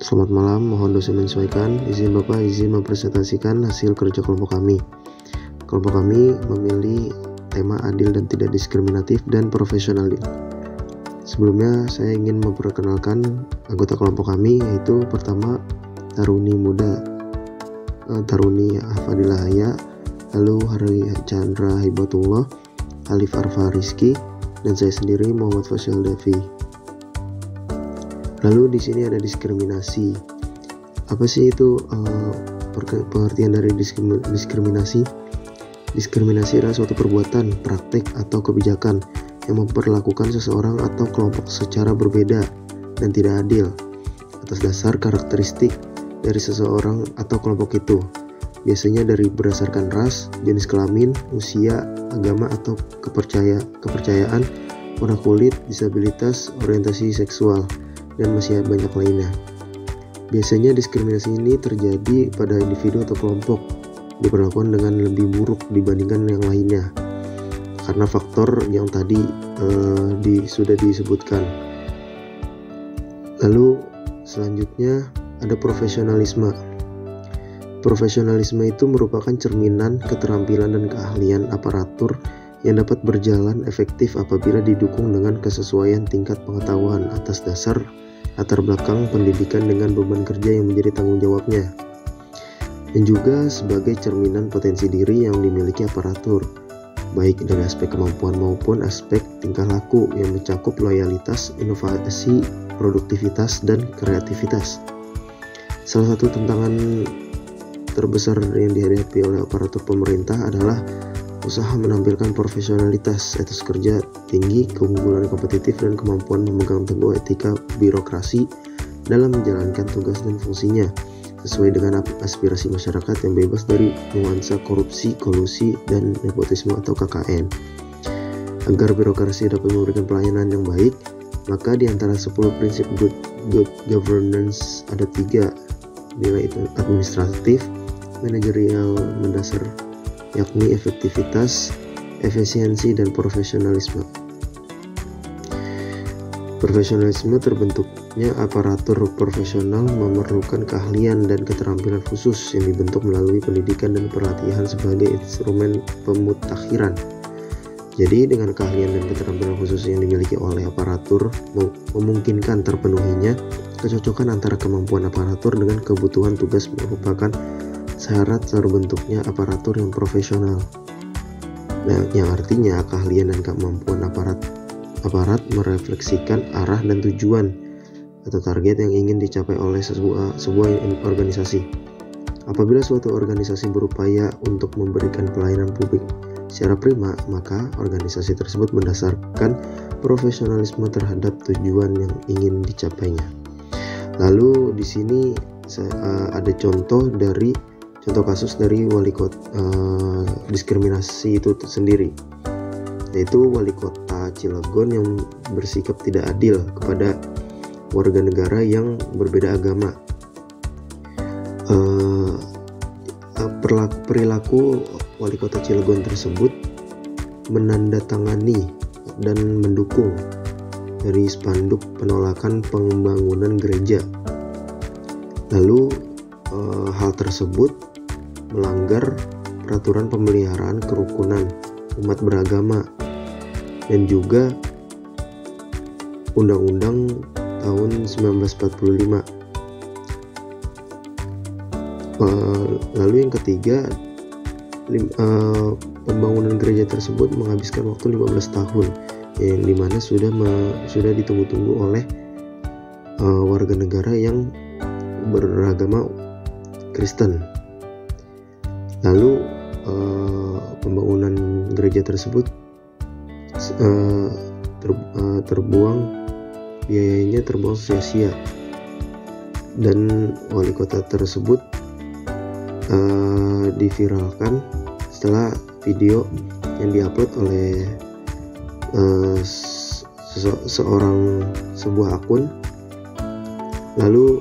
Selamat malam, mohon dosen menyesuaikan. Izin Bapak, izin mempresentasikan hasil kerja kelompok kami. Kelompok kami memilih tema adil dan tidak diskriminatif dan profesional. Sebelumnya saya ingin memperkenalkan anggota kelompok kami, yaitu pertama Taruni Hafadilah Haya, lalu Hari Chandra Hibatullah, Alif Arfa Rizky, dan saya sendiri Muhammad Fasyal Davi. Lalu di sini ada diskriminasi. Apa sih itu pengertian dari diskriminasi? Diskriminasi adalah suatu perbuatan, praktek, atau kebijakan yang memperlakukan seseorang atau kelompok secara berbeda dan tidak adil atas dasar karakteristik dari seseorang atau kelompok itu. Biasanya berdasarkan ras, jenis kelamin, usia, agama atau kepercayaan, warna kulit, disabilitas, orientasi seksual, dan masih banyak lainnya. Biasanya diskriminasi ini terjadi pada individu atau kelompok, diperlakukan dengan lebih buruk dibandingkan yang lainnya karena faktor yang tadi sudah disebutkan. Lalu selanjutnya ada profesionalisme. Profesionalisme itu merupakan cerminan keterampilan dan keahlian aparatur yang dapat berjalan efektif apabila didukung dengan kesesuaian tingkat pengetahuan atas dasar latar belakang pendidikan dengan beban kerja yang menjadi tanggung jawabnya, dan juga sebagai cerminan potensi diri yang dimiliki aparatur, baik dari aspek kemampuan maupun aspek tingkah laku yang mencakup loyalitas, inovasi, produktivitas, dan kreativitas. Salah satu tantangan terbesar yang dihadapi oleh aparatur pemerintah adalah usaha menampilkan profesionalitas, etos kerja tinggi, keunggulan kompetitif, dan kemampuan memegang teguh etika birokrasi dalam menjalankan tugas dan fungsinya sesuai dengan aspirasi masyarakat yang bebas dari nuansa korupsi, kolusi, dan nepotisme atau KKN. Agar birokrasi dapat memberikan pelayanan yang baik, maka di antara 10 prinsip good governance ada 3 nilai administratif, manajerial mendasar, yakni efektivitas, efisiensi, dan profesionalisme. Profesionalisme terbentuknya aparatur profesional memerlukan keahlian dan keterampilan khusus yang dibentuk melalui pendidikan dan pelatihan sebagai instrumen pemutakhiran. Jadi dengan keahlian dan keterampilan khusus yang dimiliki oleh aparatur memungkinkan terpenuhinya kecocokan antara kemampuan aparatur dengan kebutuhan tugas merupakan syarat terbentuknya aparatur yang profesional. Nah, yang artinya keahlian dan kemampuan aparat merefleksikan arah dan tujuan atau target yang ingin dicapai oleh sebuah organisasi. Apabila suatu organisasi berupaya untuk memberikan pelayanan publik secara prima, maka organisasi tersebut mendasarkan profesionalisme terhadap tujuan yang ingin dicapainya. Lalu di sini ada contoh kasus dari wali kota diskriminasi itu sendiri, yaitu wali kota Cilegon yang bersikap tidak adil kepada warga negara yang berbeda agama. Perilaku wali kota Cilegon tersebut menandatangani dan mendukung dari spanduk penolakan pembangunan gereja. Lalu hal tersebut melanggar peraturan pemeliharaan kerukunan umat beragama dan juga Undang-Undang tahun 1945. Lalu yang ketiga, pembangunan gereja tersebut menghabiskan waktu 15 tahun yang dimana sudah ditunggu-tunggu oleh warga negara yang beragama Kristen. Lalu pembangunan gereja tersebut biayanya terbuang sia-sia, dan wali kota tersebut diviralkan setelah video yang diupload oleh sebuah akun. Lalu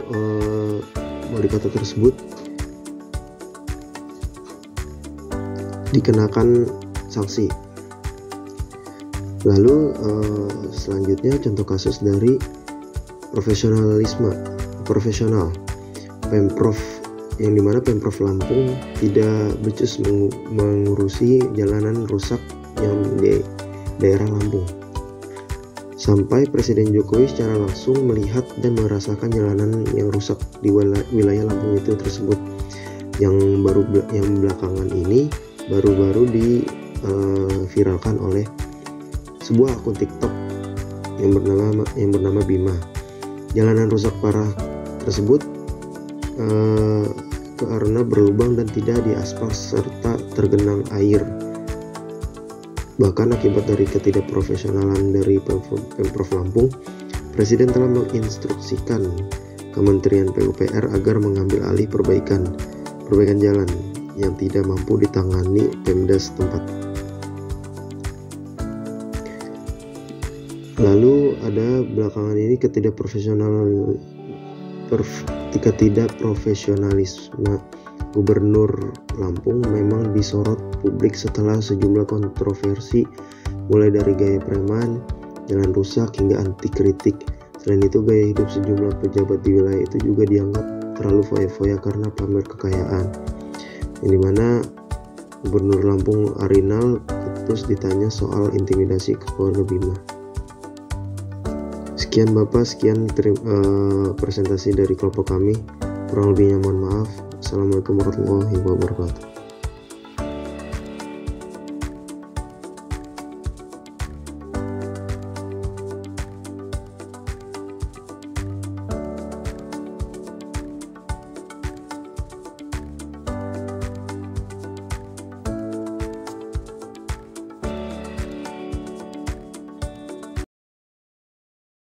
wali kota tersebut dikenakan sanksi. Lalu selanjutnya contoh kasus dari profesionalisme. profesional. Pemprov, yang dimana Pemprov Lampung tidak becus mengurusi jalanan rusak yang di daerah Lampung. Sampai Presiden Jokowi secara langsung melihat dan merasakan jalanan yang rusak di wilayah Lampung itu tersebut, yang belakangan ini baru diviralkan oleh sebuah akun TikTok yang bernama Bima. Jalanan rusak parah tersebut karena berlubang dan tidak diaspal serta tergenang air. Bahkan akibat dari ketidakprofesionalan dari Pemprov Lampung, Presiden telah menginstruksikan Kementerian PUPR agar mengambil alih perbaikan jalan yang tidak mampu ditangani Pemda setempat. Lalu ada belakangan ini ketidakprofesionalisme Gubernur Lampung memang disorot publik setelah sejumlah kontroversi, mulai dari gaya preman, jalan rusak, hingga anti kritik. Selain itu, gaya hidup sejumlah pejabat di wilayah itu juga dianggap terlalu foya-foya karena pamer kekayaan. Yang dimana Gubernur Lampung Arinal terus ditanya soal intimidasi ke keluarga Bima. Sekian Bapak, sekian presentasi dari kelompok kami. Kurang lebihnya mohon maaf. Assalamualaikum warahmatullahi wabarakatuh.